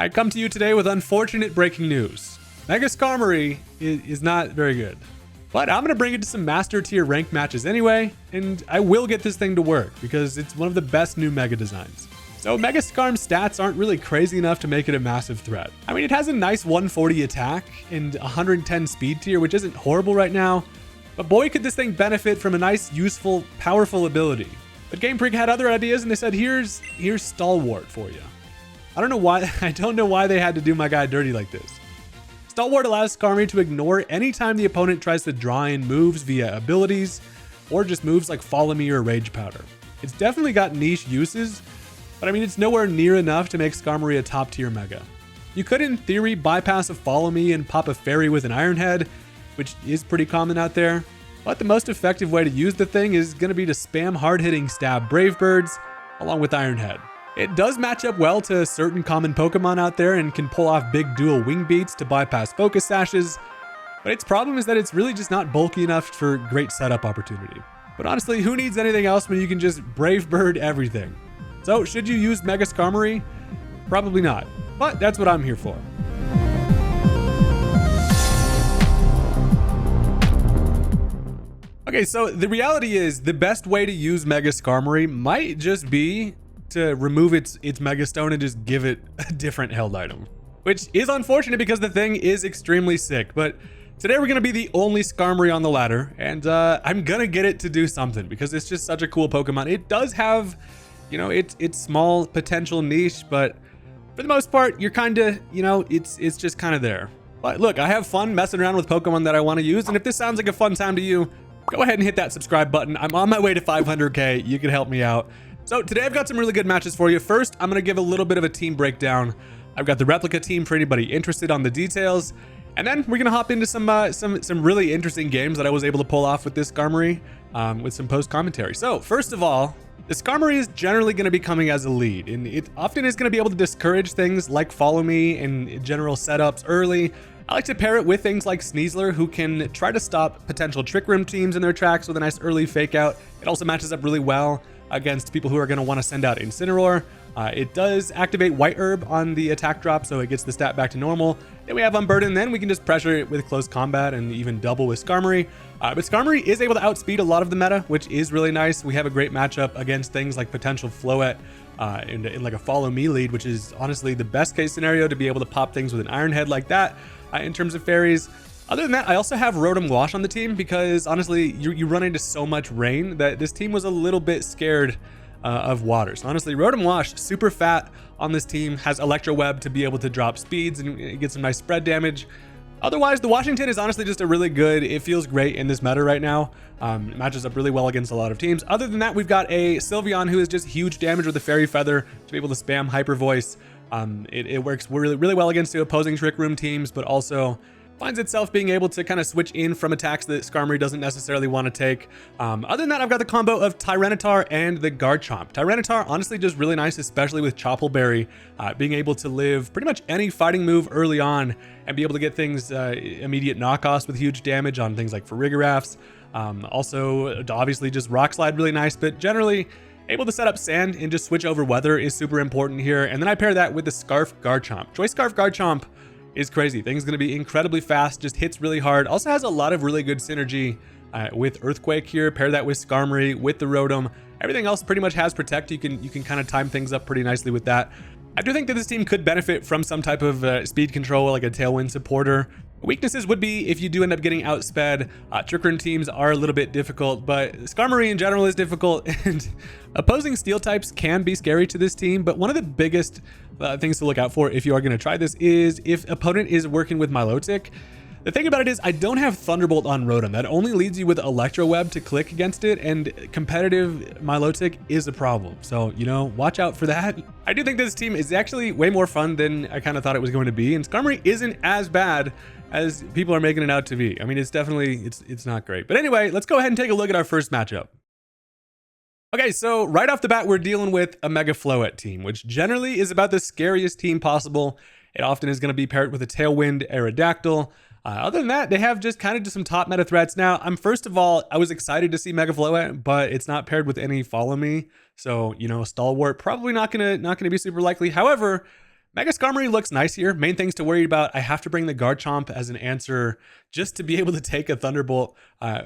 I come to you today with unfortunate breaking news. Mega Skarmory is not very good. But I'm going to bring it to some master tier ranked matches anyway, and I will get this thing to work because it's one of the best new Mega designs. So Mega Skarm's stats aren't really crazy enough to make it a massive threat. I mean, it has a nice 140 attack and 110 speed tier, which isn't horrible right now, but boy could this thing benefit from a nice, useful, powerful ability. But Gamefreak had other ideas and they said, here's Stalwart for you. I don't know why they had to do my guy dirty like this. Stalwart allows Skarmory to ignore anytime the opponent tries to draw in moves via abilities, or just moves like Follow Me or Rage Powder. It's definitely got niche uses, but I mean it's nowhere near enough to make Skarmory a top tier Mega. You could in theory bypass a Follow Me and pop a Fairy with an Iron Head, which is pretty common out there, but the most effective way to use the thing is going to be to spam hard-hitting Stab Brave Birds along with Iron Head. It does match up well to certain common Pokemon out there and can pull off big dual wing beats to bypass focus sashes, but its problem is that it's really just not bulky enough for great setup opportunity. But honestly, who needs anything else when you can just Brave Bird everything? So should you use Mega Skarmory? Probably not, but that's what I'm here for. Okay, so the reality is the best way to use Mega Skarmory might just be to remove its Mega Stone and just give it a different held item, which is unfortunate because the thing is extremely sick. But today we're gonna be the only Skarmory on the ladder, and I'm gonna get it to do something because it's just such a cool Pokemon. It does have, you know, it's small potential niche, but for the most part, you're kind of, you know, it's just kind of there. But look, I have fun messing around with Pokemon that I want to use, and if this sounds like a fun time to you, go ahead and hit that subscribe button. I'm on my way to 500K. You can help me out. So today I've got some really good matches for you. First, I'm going to give a little bit of a team breakdown. I've got the replica team for anybody interested on the details. And then we're going to hop into some really interesting games that I was able to pull off with this Skarmory with some post commentary. So first of all, the Skarmory is generally going to be coming as a lead, and it often is going to be able to discourage things like Follow Me and general setups early. I like to pair it with things like Sneasler, who can try to stop potential Trick Room teams in their tracks with a nice early fake out. It also matches up really well against people who are going to want to send out Incineroar. It does activate White Herb on the attack drop, so it gets the stat back to normal. Then we have Unburden, then we can just pressure it with close combat and even double with Skarmory. But Skarmory is able to outspeed a lot of the meta, which is really nice. We have a great matchup against things like potential Floette in like a Follow Me lead, which is honestly the best case scenario to be able to pop things with an Iron Head like that in terms of fairies. Other than that, I also have Rotom Wash on the team because honestly, you run into so much rain that this team was a little bit scared of water. So honestly, Rotom Wash, super fat on this team, has Electro Web to be able to drop speeds and get some nice spread damage. Otherwise, the Washington is honestly just a really good, it feels great in this meta right now. It matches up really well against a lot of teams. Other than that, we've got a Sylveon who is just huge damage with the Fairy Feather to be able to spam Hyper Voice. It works really well against the opposing Trick Room teams, but also finds itself being able to kind of switch in from attacks that Skarmory doesn't necessarily want to take. Other than that, I've got the combo of Tyranitar and the Garchomp. Tyranitar, honestly, just really nice, especially with Choppleberry, being able to live pretty much any fighting move early on and be able to get things immediate knockoffs with huge damage on things like Farigirafs. Also, obviously, just Rock Slide really nice, but generally, able to set up sand and just switch over weather is super important here. And then I pair that with the Scarf Garchomp. Choice Scarf Garchomp is crazy. Thing's going to be incredibly fast, just hits really hard. Also has a lot of really good synergy with Earthquake here. Pair that with Skarmory, with the Rotom. Everything else pretty much has Protect. You can kind of time things up pretty nicely with that. I do think that this team could benefit from some type of speed control, like a Tailwind supporter. Weaknesses would be if you do end up getting outsped. Trick Room teams are a little bit difficult, but Skarmory in general is difficult, and opposing steel types can be scary to this team. But one of the biggest things to look out for if you are going to try this is if opponent is working with Milotic. The thing about it is I don't have Thunderbolt on Rotom. That only leads you with Electro Web to click against it, and competitive Milotic is a problem. So, you know, watch out for that. I do think this team is actually way more fun than I kind of thought it was going to be, and Skarmory isn't as bad as people are making it out to be. I mean, it's definitely, it's not great. But anyway, let's go ahead and take a look at our first matchup. Okay, so right off the bat, we're dealing with a Mega Floette team, which generally is about the scariest team possible. It often is going to be paired with a Tailwind Aerodactyl. Other than that, they have just kind of some top meta threats. Now, first of all, I was excited to see Mega Floette, but it's not paired with any Follow Me. So, you know, Stalwart probably not gonna be super likely. However, Mega Skarmory looks nice here. Main things to worry about, I have to bring the Garchomp as an answer just to be able to take a Thunderbolt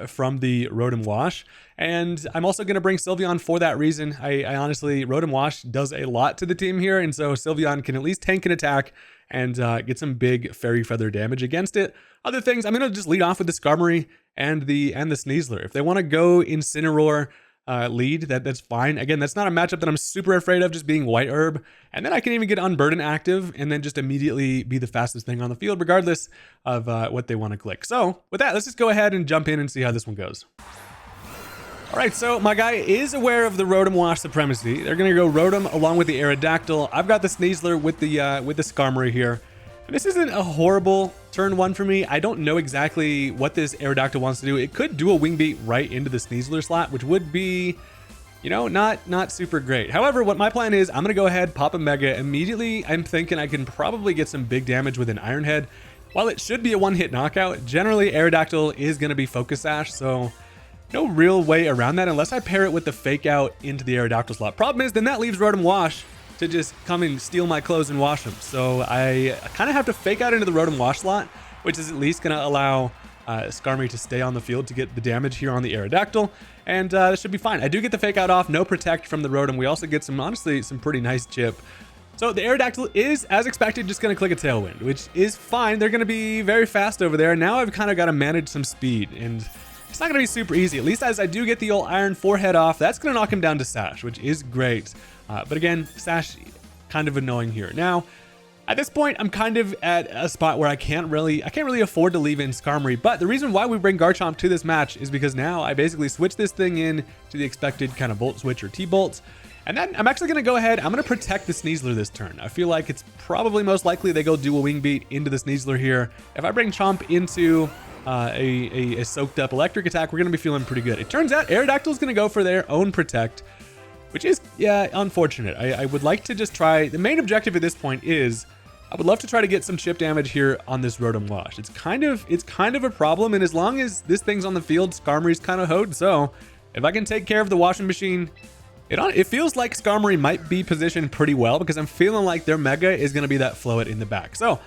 from the Rotom Wash. And I'm also going to bring Sylveon for that reason. I honestly, Rotom Wash does a lot to the team here, and so Sylveon can at least tank an attack and get some big Fairy Feather damage against it. Other things, I'm going to just lead off with the Skarmory and the Sneasler. If they want to go Incineroar lead, that's fine. Again, that's not a matchup that I'm super afraid of, just being White Herb. And then I can even get Unburden active and then just immediately be the fastest thing on the field, regardless of what they want to click. So with that, let's just go ahead and jump in and see how this one goes. All right, so my guy is aware of the Rotom Wash supremacy. They're going to go Rotom along with the Aerodactyl. I've got the Sneasler with the Skarmory here. And this isn't a horrible turn one for me. I don't know exactly what this Aerodactyl wants to do. It could do a Wing Beat right into the Sneasler slot, which would be, you know, not super great. However, what my plan is, I'm going to go ahead, pop a Mega. Immediately, I'm thinking I can probably get some big damage with an Iron Head. While it should be a one-hit knockout, generally Aerodactyl is going to be Focus Sash, so no real way around that unless I pair it with the Fake Out into the Aerodactyl slot. Problem is, then that leaves Rotom Wash to just come and steal my clothes and wash them. So I kind of have to Fake Out into the Rotom Wash slot, which is at least going to allow Skarmory to stay on the field to get the damage here on the Aerodactyl. And this should be fine. I do get the Fake Out off, no Protect from the Rotom. We also get some, honestly, some pretty nice chip. So the Aerodactyl is, as expected, just going to click a Tailwind, which is fine. They're going to be very fast over there. Now I've kind of got to manage some speed, and it's not going to be super easy. At least as I do get the old Iron Forehead off, that's going to knock him down to Sash, which is great. But again, Sash kind of annoying here. Now, at this point, I'm kind of at a spot where I can't really afford to leave in Skarmory. But the reason why we bring Garchomp to this match is because now I basically switch this thing in to the expected kind of Volt Switch or T-Bolts. And then I'm actually going to go ahead, I'm going to protect the Sneasler this turn. I feel like it's probably most likely they go do a Wing Beat into the Sneasler here. If I bring Chomp into a soaked up electric attack, we're going to be feeling pretty good. It turns out Aerodactyl is going to go for their own Protect, which is, yeah, unfortunate. I would like to just try, the main objective at this point is, I would love to try to get some chip damage here on this Rotom Wash. It's kind of a problem, and as long as this thing's on the field, Skarmory's kind of hoed. So if I can take care of the washing machine, it feels like Skarmory might be positioned pretty well because I'm feeling like their Mega is going to be that Float in the back. So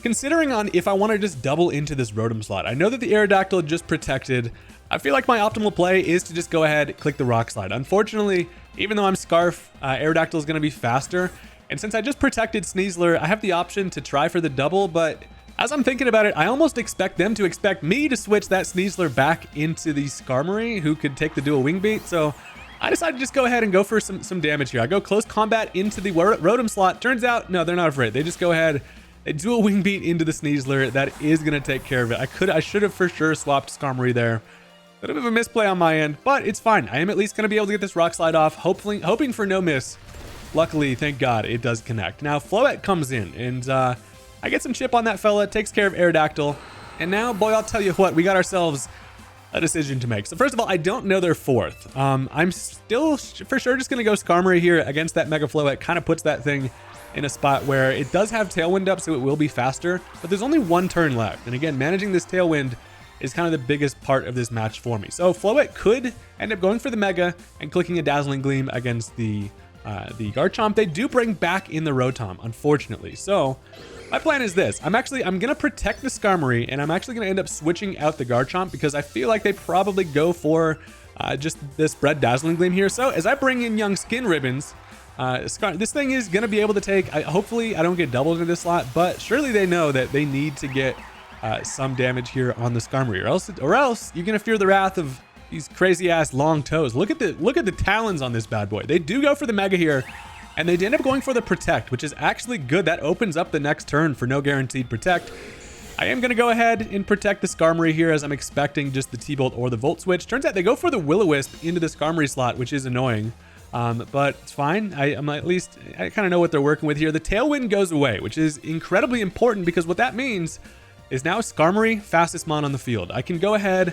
considering on if I want to just double into this Rotom slot, I know that the Aerodactyl just protected. I feel like my optimal play is to just go ahead, click the Rock Slide. Unfortunately, even though I'm Scarf, Aerodactyl is going to be faster. And since I just protected Sneasler, I have the option to try for the double, but as I'm thinking about it, I almost expect them to expect me to switch that Sneasler back into the Skarmory, who could take the dual Wing Beat. So I decided to just go ahead and go for some damage here. I go Close Combat into the Rotom slot. Turns out, no, they're not afraid. They just go ahead, they do a Wing Beat into the Sneasler. That is going to take care of it. I should have for sure swapped Skarmory there. A bit of a misplay on my end, but it's fine. I am at least going to be able to get this Rock Slide off, hoping for no miss. Luckily, thank God, it does connect. Now, Floette comes in, and I get some chip on that fella, takes care of Aerodactyl. And now, boy, I'll tell you what, we got ourselves a decision to make. So first of all, I don't know their fourth. I'm still for sure just going to go Skarmory here against that Mega Floette. Kind of puts that thing in a spot where it does have Tailwind up, so it will be faster. But there's only one turn left. And again, managing this Tailwind is kind of the biggest part of this match for me. So Floette could end up going for the Mega and clicking a Dazzling Gleam against the Garchomp. They do bring back in the Rotom, unfortunately. So my plan is this. I'm going to protect the Skarmory, and I'm actually going to end up switching out the Garchomp because I feel like they probably go for just this spread Dazzling Gleam here. So as I bring in Young Skin Ribbons, this thing is going to be able to take, hopefully I don't get doubled into this slot, but surely they know that they need to get some damage here on the Skarmory, or else you're going to fear the wrath of these crazy ass long toes. Look at the talons on this bad boy. They do go for the Mega here, and they end up going for the Protect, which is actually good. That opens up the next turn for no guaranteed Protect. I am going to go ahead and protect the Skarmory here as I'm expecting just the T-Bolt or the Volt Switch. Turns out they go for the Will-O-Wisp into the Skarmory slot, which is annoying. But it's fine. I kind of know what they're working with here. The Tailwind goes away, which is incredibly important because what that means is now Skarmory, fastest mon on the field. I can go ahead.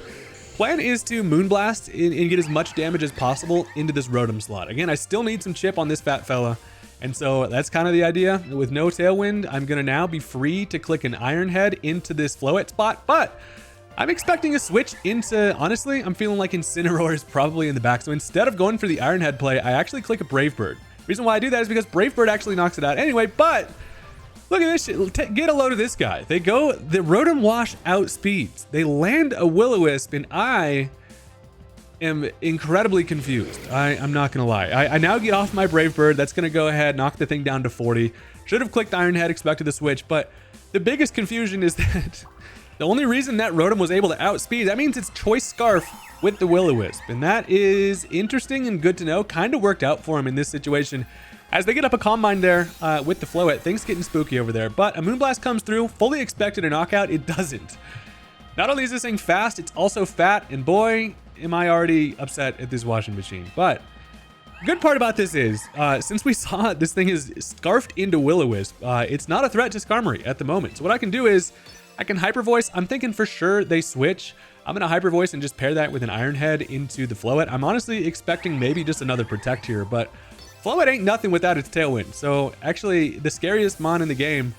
Plan is to Moonblast and get as much damage as possible into this Rotom slot. Again, I still need some chip on this fat fella. And so that's kind of the idea. With no Tailwind, I'm going to now be free to click an Iron Head into this Floette spot. But I'm expecting a switch into, honestly, I'm feeling like Incineroar is probably in the back. So instead of going for the Iron Head play, I actually click a Brave Bird. Reason why I do that is because Brave Bird actually knocks it out anyway, but Look at this shit. Get a load of this guy. They go, the Rotom Wash outspeeds. They land a Will-O-Wisp, and I am incredibly confused. I'm not gonna lie. I now get off my Brave Bird. That's gonna go ahead, knock the thing down to 40. Should have clicked Iron Head, expected the switch, but the biggest confusion is that the only reason that Rotom was able to outspeed, that means it's Choice Scarf with the Will-O-Wisp, and that is interesting and good to know. Kind of worked out for him in this situation. As they get up a Combine there with the Floette, things getting spooky over there. But a Moonblast comes through, fully expected a knockout. It doesn't. Not only is this thing fast, it's also fat. And boy, am I already upset at this washing machine. But the good part about this is, since we saw this thing is scarfed into Will-O-Wisp, it's not a threat to Skarmory at the moment. So what I can do is, I can Hyper Voice. I'm thinking for sure they switch. I'm going to Hyper Voice and just pair that with an Iron Head into the Floette. I'm honestly expecting maybe just another Protect here, but Floette ain't nothing without its Tailwind. So actually, the scariest mon in the game,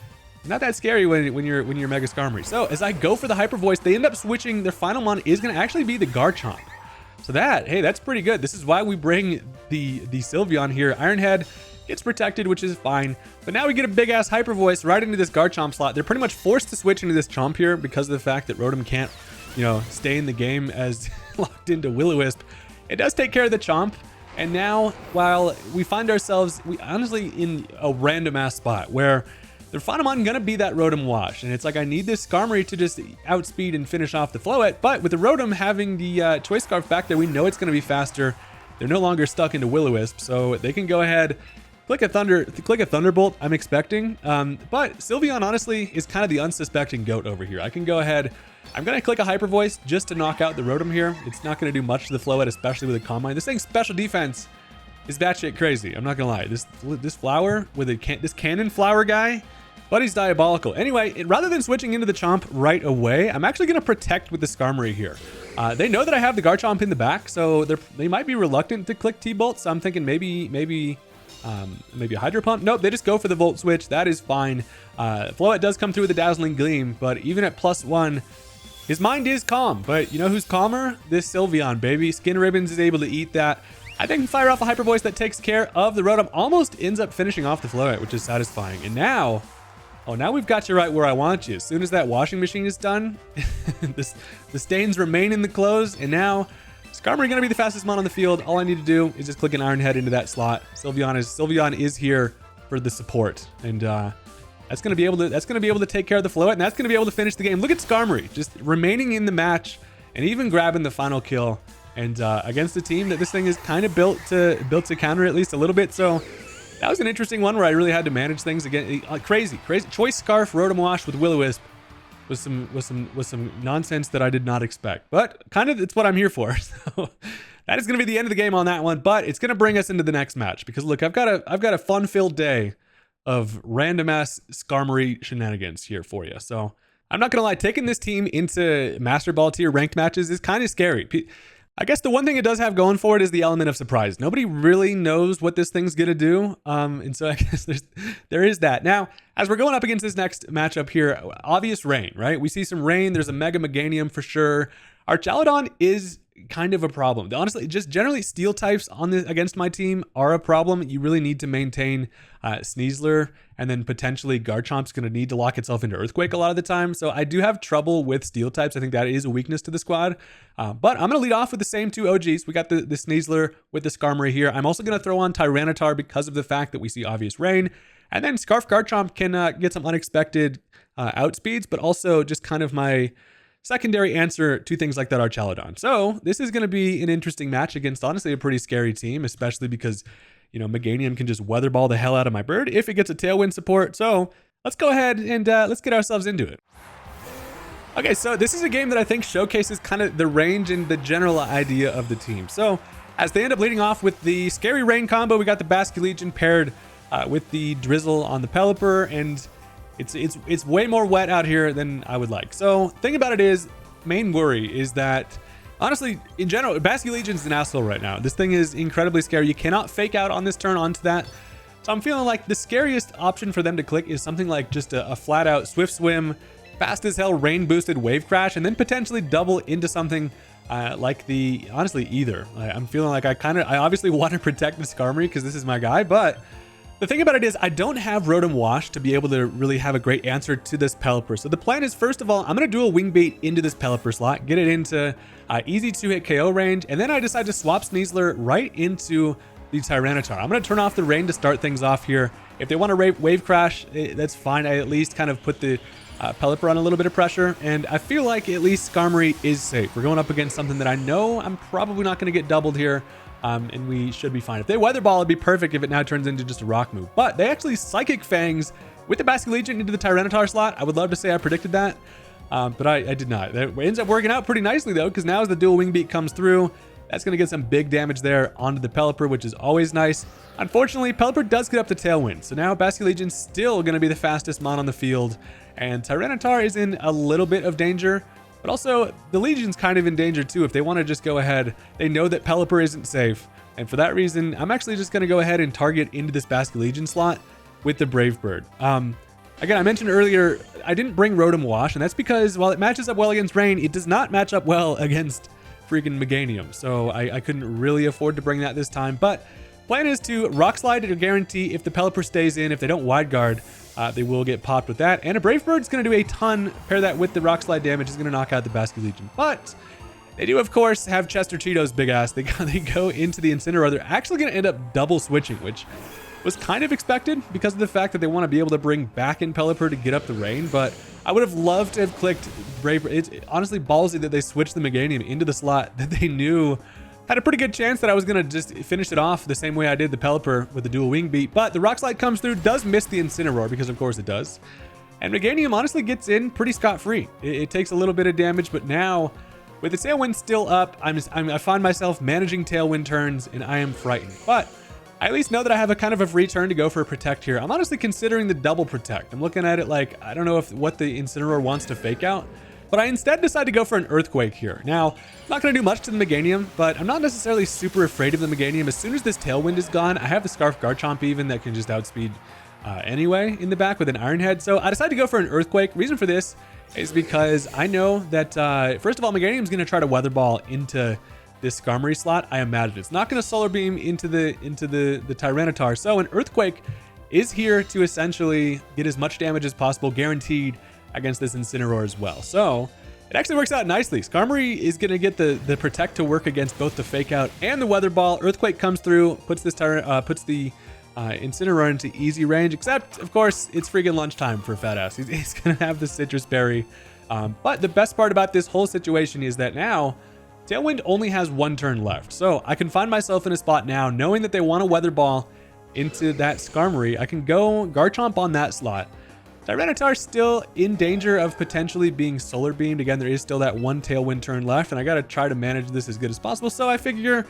not that scary when you're Mega Skarmory. So as I go for the Hyper Voice, they end up switching. Their final mon is going to actually be the Garchomp. So hey, that's pretty good. This is why we bring the Sylveon here. Iron Head gets protected, which is fine. But now we get a big ass Hyper Voice right into this Garchomp slot. They're pretty much forced to switch into this Chomp here because of the fact that Rotom can't, stay in the game as locked into Will-O-Wisp. It does take care of the Chomp. And now, while we find ourselves, honestly in a random ass spot where their final mon gonna be that Rotom Wash, and it's like I need this Skarmory to just outspeed and finish off the Floette. But with the Rotom having the Choice Scarf back there, we know it's gonna be faster. They're no longer stuck into Will-O-Wisp, so they can go ahead, click a Thunderbolt. I'm expecting, but Sylveon honestly is kind of the unsuspecting goat over here. I can go ahead. I'm going to click a Hyper Voice just to knock out the Rotom here. It's not going to do much to the Floette, especially with a Combine. This thing's special defense is batshit crazy. I'm not going to lie. This flower with this cannon flower guy, buddy's diabolical. Anyway, rather than switching into the Chomp right away, I'm actually going to protect with the Skarmory here. They know that I have the Garchomp in the back, so they might be reluctant to click T-Bolt. So I'm thinking maybe a Hydro Pump. Nope, they just go for the Volt Switch. That is fine. Floette does come through with a Dazzling Gleam, but even at +1, his mind is calm. But you know who's calmer? This Sylveon, baby. Skin Ribbons is able to eat that. I think fire off a Hyper Voice that takes care of the Rotom. Almost ends up finishing off the Floette, which is satisfying. And now we've got you right where I want you. As soon as that washing machine is done, the stains remain in the clothes, and now Skarmory gonna be the fastest mon on the field. All I need to do is just click an Iron Head into that slot. Sylveon is here for the support, and that's gonna be able to take care of the Floette, and that's gonna be able to finish the game. Look at Skarmory just remaining in the match and even grabbing the final kill, and against a team that this thing is kind of built to counter at least a little bit. So that was an interesting one where I really had to manage things again. Crazy Choice Scarf Rotom Wash with Will-O-Wisp was some nonsense that I did not expect, but kind of it's what I'm here for. So that is going to be the end of the game on that one, but it's going to bring us into the next match because look, I've got a fun-filled day of random ass Skarmory shenanigans here for you. So I'm not gonna lie, taking this team into Master Ball tier ranked matches is kind of scary. I guess the one thing it does have going for it is the element of surprise. Nobody really knows what this thing's gonna do, and so I guess there is that. Now, as we're going up against this next matchup here, obvious rain, right? We see some rain. There's a Mega Meganium for sure. Our Chaladon is kind of a problem. Honestly, just generally steel types against my team are a problem. You really need to maintain Sneasler, and then potentially Garchomp's going to need to lock itself into Earthquake a lot of the time. So I do have trouble with steel types. I think that is a weakness to the squad. But I'm going to lead off with the same two OGs. We got the Sneasler with the Skarmory here. I'm also going to throw on Tyranitar because of the fact that we see obvious rain. And then Scarf Garchomp can get some unexpected outspeeds, but also just kind of my secondary answer to things like that are Chaladon. So this is going to be an interesting match against honestly a pretty scary team, especially because, you know, Meganium can just weather ball the hell out of my bird if it gets a Tailwind support. So let's go ahead and let's get ourselves into it. Okay, so this is a game that I think showcases kind of the range and the general idea of the team. So as they end up leading off with the Scary Rain combo, we got the Basculegion paired with the Drizzle on the Pelipper, and it's way more wet out here than I would like. So thing about it is, main worry is that honestly, in general, Basculegion's an asshole right now. This thing is incredibly scary. You cannot fake out on this turn onto that. So I'm feeling like the scariest option for them to click is something like just a flat out Swift Swim, fast as hell rain boosted Wave Crash, and then potentially double into something like honestly either. I'm feeling like I obviously want to protect the Skarmory because this is my guy, but The thing about it is I don't have Rotom Wash to be able to really have a great answer to this Pelipper. So the plan is, first of all, I'm going to do a Wing Bait into this Pelipper slot, get it into easy 2-hit KO range, and then I decide to swap Sneasler right into the Tyranitar. I'm going to turn off the rain to start things off here. If they want to Wave Crash, that's fine. I at least kind of put the Pelipper on a little bit of pressure, and I feel like at least Skarmory is safe. We're going up against something that I know I'm probably not going to get doubled here. And we should be fine. If they Weather Ball, it'd be perfect if it now turns into just a rock move. But they actually Psychic Fangs with the Basculegion into the Tyranitar slot. I would love to say I predicted that, but I did not. It ends up working out pretty nicely, though, because now as the dual Wing Beat comes through, that's going to get some big damage there onto the Pelipper, which is always nice. Unfortunately, Pelipper does get up to Tailwind, so now Basculegion's still going to be the fastest mon on the field, and Tyranitar is in a little bit of danger. But also, the Legion's kind of in danger too. If they want to just go ahead, they know that Pelipper isn't safe. And for that reason, I'm actually just going to go ahead and target into this Basculegion slot with the Brave Bird. Again, I mentioned earlier, I didn't bring Rotom Wash, and that's because while it matches up well against Rain, it does not match up well against freaking Meganium. So I couldn't really afford to bring that this time. But plan is to Rock Slide to guarantee if the Pelipper stays in, if they don't Wide Guard, they will get popped with that. And a Brave Bird's going to do a ton. Pair that with the Rock Slide damage is going to knock out the Basculegion. But they do, of course, have Chester Cheeto's big ass. They go into the Incineroar. They're actually going to end up double switching, which was kind of expected because of the fact that they want to be able to bring back in Pelipper to get up the rain. But I would have loved to have clicked Brave Bird. It's honestly ballsy that they switched the Meganium into the slot that they knew had a pretty good chance that I was going to just finish it off the same way I did the Pelipper with the dual Wing Beat. But the Rock Slide comes through, does miss the Incineroar because of course it does. And Meganium honestly gets in pretty scot-free. It takes a little bit of damage, but now with the Tailwind still up, I find myself managing Tailwind turns and I am frightened. But I at least know that I have a kind of a free turn to go for a Protect here. I'm honestly considering the double Protect. I'm looking at it like, I don't know what the Incineroar wants to fake out. But I instead decide to go for an Earthquake here. Now, I'm not going to do much to the Meganium, but I'm not necessarily super afraid of the Meganium. As soon as this Tailwind is gone, I have the Scarf Garchomp even that can just outspeed anyway in the back with an Iron Head. So I decided to go for an Earthquake. Reason for this is because I know that, first of all, Meganium is going to try to Weather Ball into this Skarmory slot. I imagine it's not going to Solar Beam into the Tyranitar. So an Earthquake is here to essentially get as much damage as possible, guaranteed, against this Incineroar as well. So it actually works out nicely. Skarmory is going to get the Protect to work against both the Fake Out and the Weather Ball. Earthquake comes through, puts the Incineroar into easy range, except of course it's freaking lunchtime for Fat Ass. He's going to have the Citrus Berry. But the best part about this whole situation is that now Tailwind only has one turn left. So I can find myself in a spot now knowing that they want to Weather Ball into that Skarmory. I can go Garchomp on that slot. Tyranitar still in danger of potentially being Solar Beamed. Again, there is still that one Tailwind turn left, and I got to try to manage this as good as possible. So I figure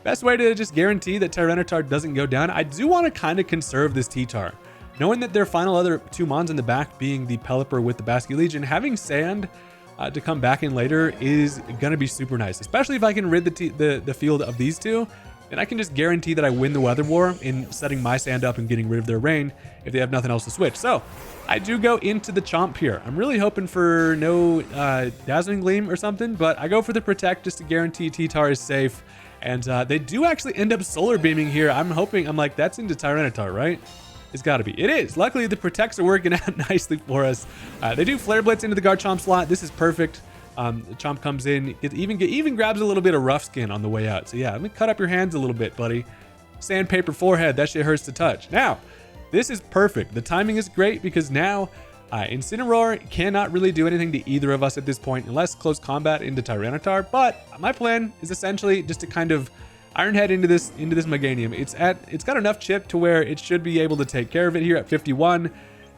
best way to just guarantee that Tyranitar doesn't go down. I do want to kind of conserve this T-Tar. Knowing that their final other two mons in the back being the Pelipper with the Basculegion, having Sand to come back in later is going to be super nice, especially if I can rid the field of these two. And I can just guarantee that I win the Weather War in setting my Sand up and getting rid of their rain if they have nothing else to switch. So I do go into the Chomp here. I'm really hoping for no Dazzling Gleam or something, but I go for the Protect just to guarantee T-Tar is safe. And they do actually end up Solar Beaming here. I'm like, that's into Tyranitar, right? It's got to be. It is. Luckily, the Protects are working out nicely for us. They do Flare Blitz into the Garchomp slot. This is perfect. The Chomp comes in, even grabs a little bit of Rough Skin on the way out. So yeah, let me cut up your hands a little bit, buddy. Sandpaper forehead, that shit hurts to touch. Now, this is perfect. The timing is great because now Incineroar cannot really do anything to either of us at this point unless close combat into Tyranitar. But my plan is essentially just to kind of Iron Head into this Meganium. It's got enough chip to where it should be able to take care of it here at 51.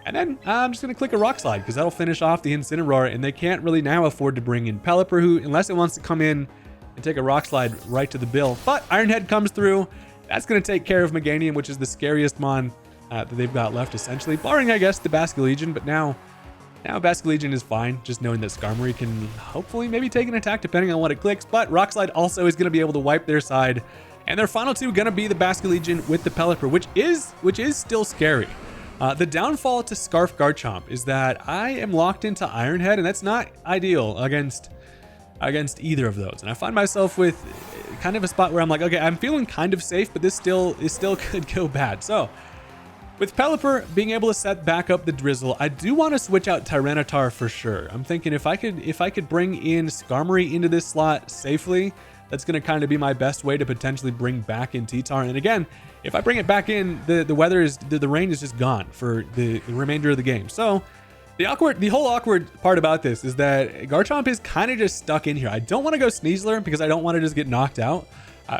And then I'm just going to click a Rock Slide because that'll finish off the Incineroar, and they can't really now afford to bring in Pelipper, who, unless it wants to come in and take a Rock Slide right to the bill. But Iron Head comes through. That's going to take care of Meganium, which is the scariest mon that they've got left, essentially, barring, I guess, the Basculegion. But now Basculegion is fine, just knowing that Skarmory can hopefully maybe take an attack depending on what it clicks. But Rock Slide also is going to be able to wipe their side. And their final two going to be the Basculegion with the Pelipper, which is still scary. The downfall to Scarf Garchomp is that I am locked into Iron Head, and that's not ideal against either of those. And I find myself with kind of a spot where I'm like, okay, I'm feeling kind of safe, but this still could go bad. So With Pelipper being able to set back up the Drizzle, I do want to switch out Tyranitar for sure. I'm thinking if I could bring in Skarmory into this slot safely, that's going to kind of be my best way to potentially bring back in T-Tar. And again, if I bring it back in, the rain is just gone for the remainder of the game. So the whole awkward part about this is that Garchomp is kind of just stuck in here. I don't want to go Sneasler because I don't want to just get knocked out.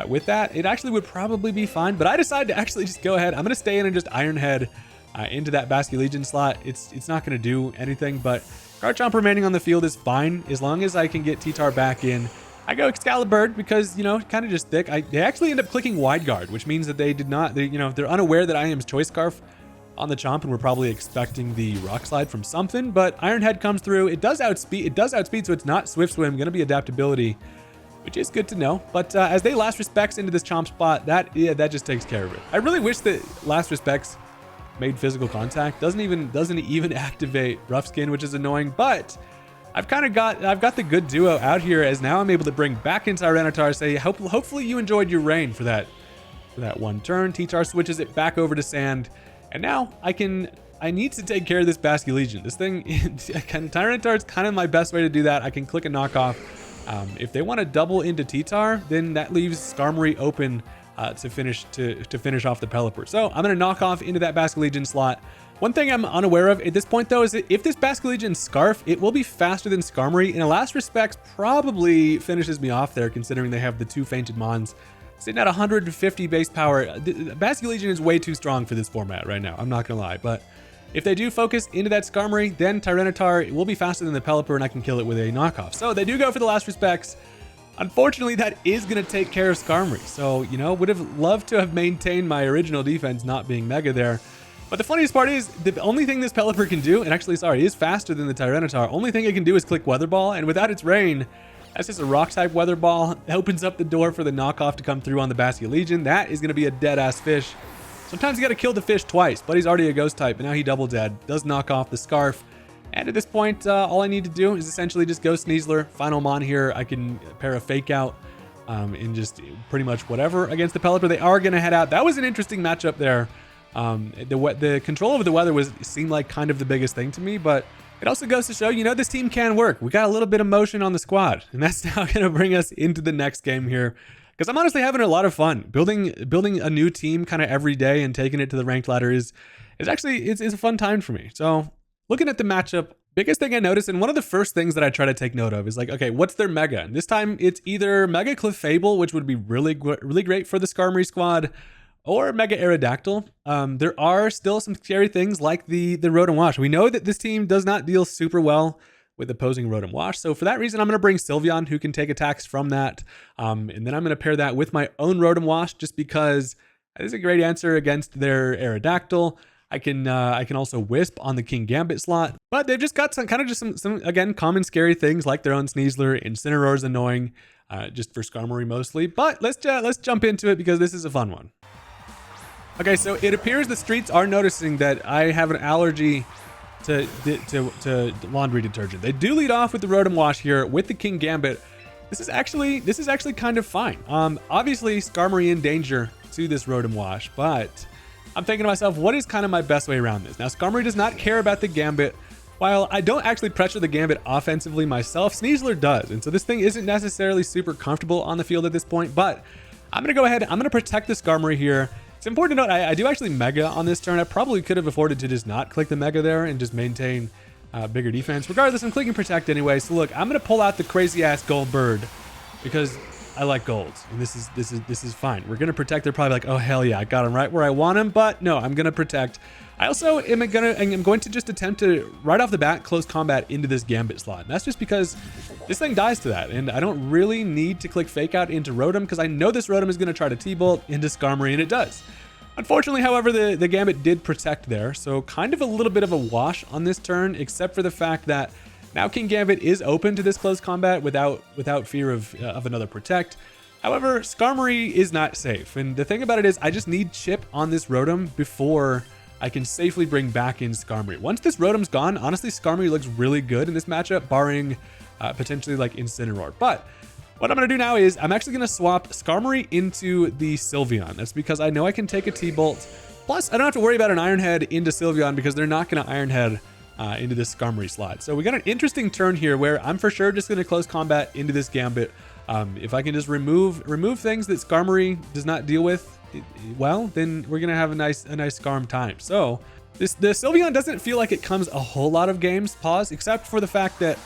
With that, it actually would probably be fine, but I decided to actually just go ahead. I'm going to stay in and just Iron Head into that Basculegion slot. It's not going to do anything, but Garchomp remaining on the field is fine as long as I can get T-Tar back in. I go Excalibur because, you know, kind of just thick. They actually end up clicking Wide Guard, which means that they're unaware that I am Choice Scarf on the Chomp, and we're probably expecting the Rock Slide from something, but Iron Head comes through. It does outspeed, so it's not Swift Swim, going to be adaptability, which is good to know. But as they Last Respects into this Chomp spot, that just takes care of it. I really wish that Last Respects made physical contact. Doesn't even activate Rough Skin, which is annoying, but I've got the good duo out here, as now I'm able to bring back in Tyranitar, say hopefully you enjoyed your rain for that one turn. T-Tar switches it back over to Sand, and now I need to take care of this Basculegion. This thing, Tyranitar is kind of my best way to do that. I can click a knockoff. If they want to double into T-Tar, then that leaves Skarmory open to finish off the Pelipper. So I'm going to knock off into that Basculegion slot. One thing I'm unaware of at this point, though, is that if this Basculegion Scarf, it will be faster than Skarmory. In a Last Respects, probably finishes me off there, considering they have the two Fainted Mons sitting at 150 base power. Basculegion is way too strong for this format right now. I'm not going to lie, but if they do focus into that Skarmory, then Tyranitar will be faster than the Pelipper, and I can kill it with a knockoff. So they do go for the Last Respects. Unfortunately, that is going to take care of Skarmory. So, you know, would have loved to have maintained my original defense not being Mega there. But the funniest part is, the only thing this Pelipper can do, and actually, sorry, it is faster than the Tyranitar, only thing it can do is click Weather Ball, and without its rain, that's just a Rock-type Weather Ball. It opens up the door for the knockoff to come through on the Basculegion. That is going to be a dead-ass fish. Sometimes you got to kill the fish twice, but he's already a Ghost type, but now he double dead. Does knock off the Scarf. And at this point, all I need to do is essentially just go Sneasler. Final Mon here. I can pair a Fake Out in just pretty much whatever against the Pelipper. They are going to head out. That was an interesting matchup there. The control over the weather seemed like kind of the biggest thing to me, but it also goes to show, you know, this team can work. We got a little bit of motion on the squad, and that's now going to bring us into the next game here. Because I'm honestly having a lot of fun building a new team kind of every day and taking it to the ranked ladder is actually it's a fun time for me. So looking at the matchup, biggest thing I noticed, and one of the first things that I try to take note of is like, okay, what's their Mega? And this time it's either Mega Clefable, which would be really great for the Skarmory squad, or Mega Aerodactyl. There are still some scary things like the Rotom Wash. We know that this team does not deal super well with opposing Rotom Wash. So for that reason, I'm going to bring Sylveon, who can take attacks from that. And then I'm going to pair that with my own Rotom Wash, just because it is a great answer against their Aerodactyl. I can also Wisp on the King Gambit slot, but they've just got some again, common scary things like their own Sneasler. Incineroar's annoying, just for Skarmory mostly. But let's jump into it because this is a fun one. Okay, so it appears the streets are noticing that I have an allergy to laundry detergent. They do lead off with the Rotom Wash here with the King Gambit. This is actually kind of fine. Obviously Skarmory in danger to this Rotom Wash, but I'm thinking to myself, what is kind of my best way around this? Now, Skarmory does not care about the Gambit. While I don't actually pressure the Gambit offensively myself, Sneasler does. And so this thing isn't necessarily super comfortable on the field at this point, but I'm going to go ahead. I'm going to protect the Skarmory here. It's important to note, I do actually Mega on this turn. I probably could have afforded to just not click the Mega there and just maintain bigger defense. Regardless, I'm clicking Protect anyway. So look, I'm going to pull out the crazy-ass Gold Bird because I like golds, and this is fine. We're gonna protect. They're probably like, oh hell yeah, I got him right where I want him, but no, I'm gonna protect. I also am going to just attempt to right off the bat close combat into this Gambit slot. And that's just because this thing dies to that, and I don't really need to click Fake Out into Rotom because I know this Rotom is gonna try to T-Bolt into Skarmory, and it does. Unfortunately, however, the Gambit did protect there, so kind of a little bit of a wash on this turn, except for the fact that now King Gambit is open to this close combat without fear of another protect. However, Skarmory is not safe, and the thing about it is I just need Chip on this Rotom before I can safely bring back in Skarmory. Once this Rotom's gone, honestly, Skarmory looks really good in this matchup, barring potentially like Incineroar. But what I'm going to do now is I'm actually going to swap Skarmory into the Sylveon. That's because I know I can take a T-Bolt Plus, I don't have to worry about an Iron Head into Sylveon because they're not going to Iron Head into this Skarmory slot. So we got an interesting turn here where I'm for sure just going to close combat into this Gambit. If I can just remove things that Skarmory does not deal with, well, then we're going to have a nice Skarm time. So the Sylveon doesn't feel like it comes a whole lot of games, except for the fact that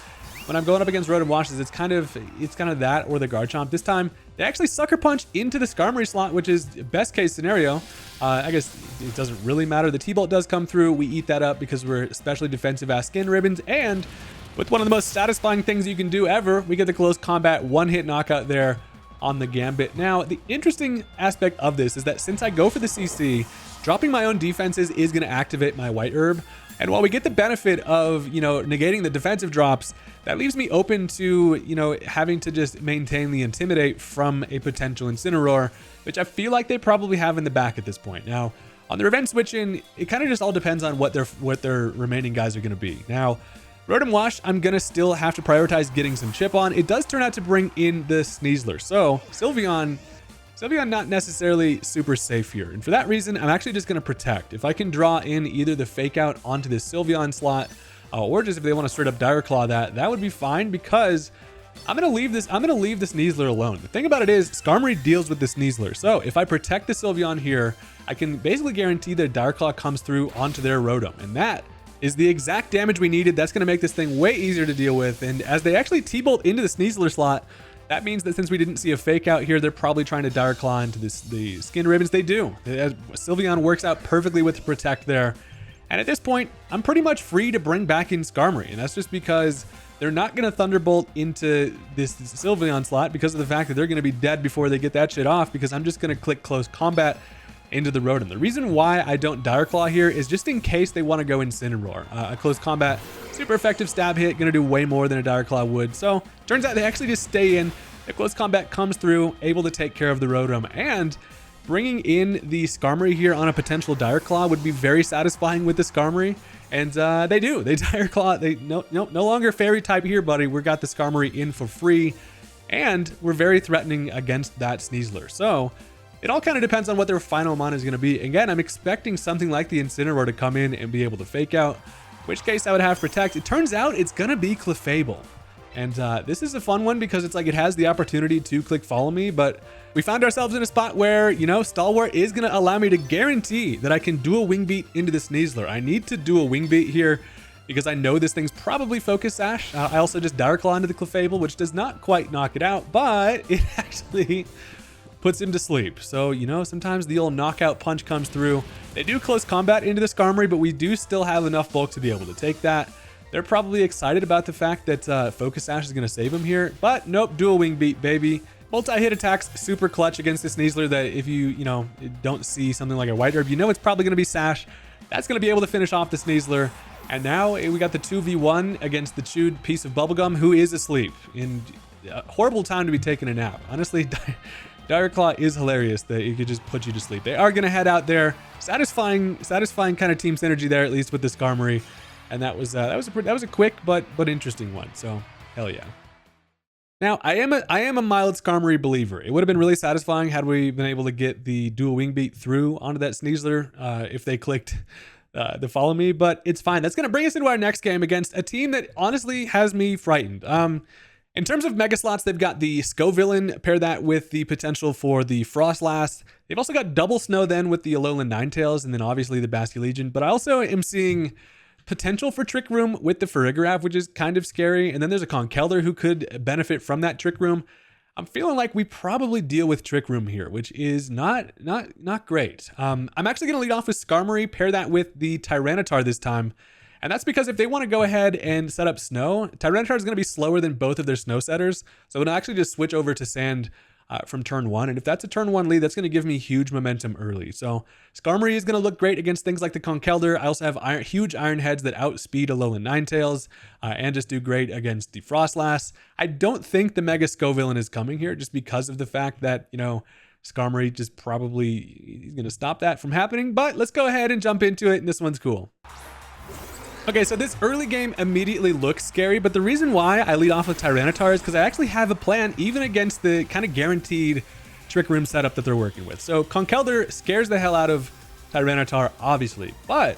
when I'm going up against Rotom Washes, it's kind of that or the Garchomp. This time, they actually Sucker Punch into the Skarmory slot, which is best case scenario. I guess it doesn't really matter. The T-Bolt does come through. We eat that up because we're especially defensive as Skin Ribbons. And with one of the most satisfying things you can do ever, we get the close combat one-hit knockout there on the Gambit. Now, the interesting aspect of this is that since I go for the CC, dropping my own defenses is going to activate my White Herb. And while we get the benefit of, negating the defensive drops, that leaves me open to, having to just maintain the Intimidate from a potential Incineroar, which I feel like they probably have in the back at this point. Now, on the Revenge switching, it kind of just all depends on what their remaining guys are going to be. Now, Rotom Wash, I'm going to still have to prioritize getting some chip on. It does turn out to bring in the Sneasler. So, Sylveon not necessarily super safe here. And for that reason, I'm actually just going to protect. If I can draw in either the Fake Out onto this Sylveon slot, or just if they want to straight up Dire Claw that would be fine because I'm going to leave this Sneasler alone. The thing about it is Skarmory deals with the Sneasler. So if I protect the Sylveon here, I can basically guarantee that Dire Claw comes through onto their Rotom. And that is the exact damage we needed. That's going to make this thing way easier to deal with. And as they actually T-Bolt into the Sneasler slot, that means that since we didn't see a Fake Out here, they're probably trying to Dire Claw into the Skin Ribbons. They do. Sylveon works out perfectly with the Protect there. And at this point, I'm pretty much free to bring back in Skarmory. And that's just because they're not going to Thunderbolt into this Sylveon slot because of the fact that they're going to be dead before they get that shit off, because I'm just going to click Close Combat into the Rotom. The reason why I don't Dire Claw here is just in case they want to go Incineroar. A Close Combat, super effective stab hit, going to do way more than a Dire Claw would. So turns out they actually just stay in. The Close Combat comes through, able to take care of the Rotom, and bringing in the Skarmory here on a potential Dire Claw would be very satisfying with the Skarmory. And they do. They Dire Claw. They no longer Fairy type here, buddy. We got the Skarmory in for free, and we're very threatening against that Sneasler. So it all kind of depends on what their final mana is going to be. Again, I'm expecting something like the Incineroar to come in and be able to Fake Out, in which case I would have Protect. It turns out it's going to be Clefable. And this is a fun one because it's like it has the opportunity to click Follow Me, but we found ourselves in a spot where, Stalwart is going to allow me to guarantee that I can do a Wing Beat into the Sneasler. I need to do a Wing Beat here because I know this thing's probably Focus Sash. I also just Dire Claw into the Clefable, which does not quite knock it out, but it actually puts him to sleep. So, sometimes the old knockout punch comes through. They do Close Combat into the Skarmory, but we do still have enough bulk to be able to take that. They're probably excited about the fact that Focus Sash is going to save him here, but nope, do a Wing Beat, baby. Multi-hit attacks, super clutch against the Sneasler that if you don't see something like a White Herb, it's probably going to be Sash. That's going to be able to finish off the Sneasler. And now we got the 2v1 against the chewed piece of bubblegum who is asleep. In a horrible time to be taking a nap. Honestly, Dire Claw is hilarious that it could just put you to sleep. They are going to head out there. Satisfying kind of team synergy there, at least with the Skarmory. And that was a quick but interesting one. So hell yeah. Now I am a mild Skarmory believer. It would have been really satisfying had we been able to get the dual Wing Beat through onto that Sneasler if they clicked the Follow Me. But it's fine. That's gonna bring us into our next game against a team that honestly has me frightened. In terms of Mega Slots, they've got the Scovillain, pair that with the potential for the Frostlass. They've also got Double Snow then with the Alolan Ninetales, and then obviously the Basculegion. But I also am seeing potential for Trick Room with the Farigiraf, which is kind of scary. And then there's a Conkeldurr who could benefit from that Trick Room. I'm feeling like we probably deal with Trick Room here, which is not great. I'm actually going to lead off with Skarmory, pair that with the Tyranitar this time. And that's because if they want to go ahead and set up Snow, Tyranitar is going to be slower than both of their Snow setters. So I'm going to actually just switch over to Sand from turn 1. And if that's a turn 1 lead, that's going to give me huge momentum early. So Skarmory is going to look great against things like the Conkeldurr. I also have huge Iron Heads that outspeed Alolan Ninetales and just do great against the Frostlass. I don't think the Mega Scovillain is coming here just because of the fact that, Skarmory just probably is going to stop that from happening. But let's go ahead and jump into it. And this one's cool. Okay, so this early game immediately looks scary, but the reason why I lead off with Tyranitar is because I actually have a plan even against the kind of guaranteed Trick Room setup that they're working with. So Conkeldurr scares the hell out of Tyranitar, obviously. But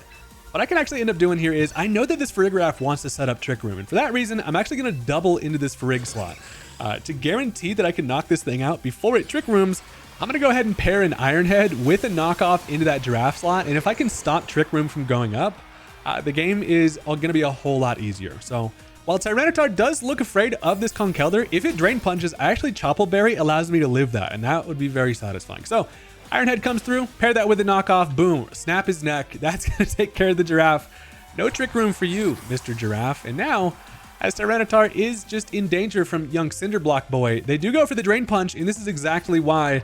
what I can actually end up doing here is I know that this Farigiraf wants to set up Trick Room. And for that reason, I'm actually going to double into this Farig slot. To guarantee that I can knock this thing out before it Trick Rooms, I'm going to go ahead and pair an Iron Head with a knockoff into that Giraffe slot. And if I can stop Trick Room from going up, the game is going to be a whole lot easier. So while Tyranitar does look afraid of this Conkeldurr, if it Drain Punches, actually Chople Berry allows me to live that. And that would be very satisfying. So Iron Head comes through, pair that with a knockoff, boom, snap his neck. That's going to take care of the Giraffe. No Trick Room for you, Mr. Giraffe. And now, as Tyranitar is just in danger from young Cinderblock Boy, they do go for the Drain Punch, and this is exactly why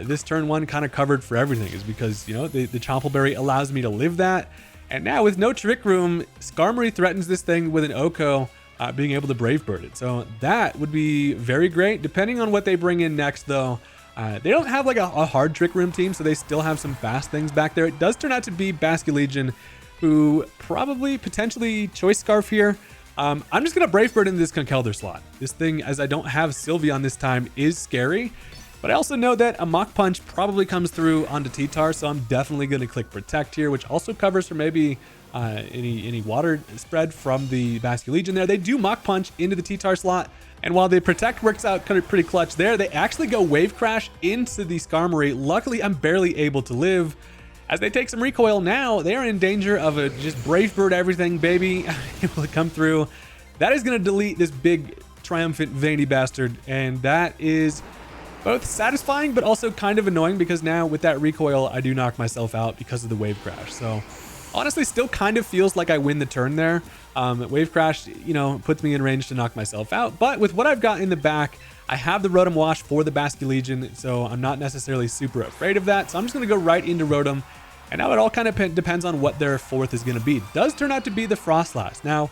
this turn 1 kind of covered for everything, is because, you know, the Chople Berry allows me to live that. And now with no Trick Room, Skarmory threatens this thing with an Oko, being able to Brave Bird it. So that would be very great. Depending on what they bring in next, though, they don't have like a hard Trick Room team, so they still have some fast things back there. It does turn out to be Basculegion, who probably potentially Choice Scarf here. I'm just going to Brave Bird into this Conkeldurr slot. This thing, as I don't have Sylveon this time, is scary. But I also know that a Mach Punch probably comes through onto T-Tar, so I'm definitely going to click Protect here, which also covers for maybe any water spread from the Basculegion there. They do Mach Punch into the T-Tar slot. And while the Protect works out kind of pretty clutch there, they actually go Wave Crash into the Skarmory. Luckily, I'm barely able to live. As they take some recoil now, they are in danger of a just Brave Bird everything, baby. Able to come through. That is going to delete this big triumphant veiny bastard. And that is both satisfying, but also kind of annoying because now with that recoil, I do knock myself out because of the Wave Crash. So honestly, still kind of feels like I win the turn there. Wave Crash, you know, puts me in range to knock myself out. But with what I've got in the back, I have the Rotom Wash for the Basculegion, so I'm not necessarily super afraid of that. So I'm just going to go right into Rotom. And now it all kind of depends on what their fourth is going to be. It does turn out to be the Frostlass. Now,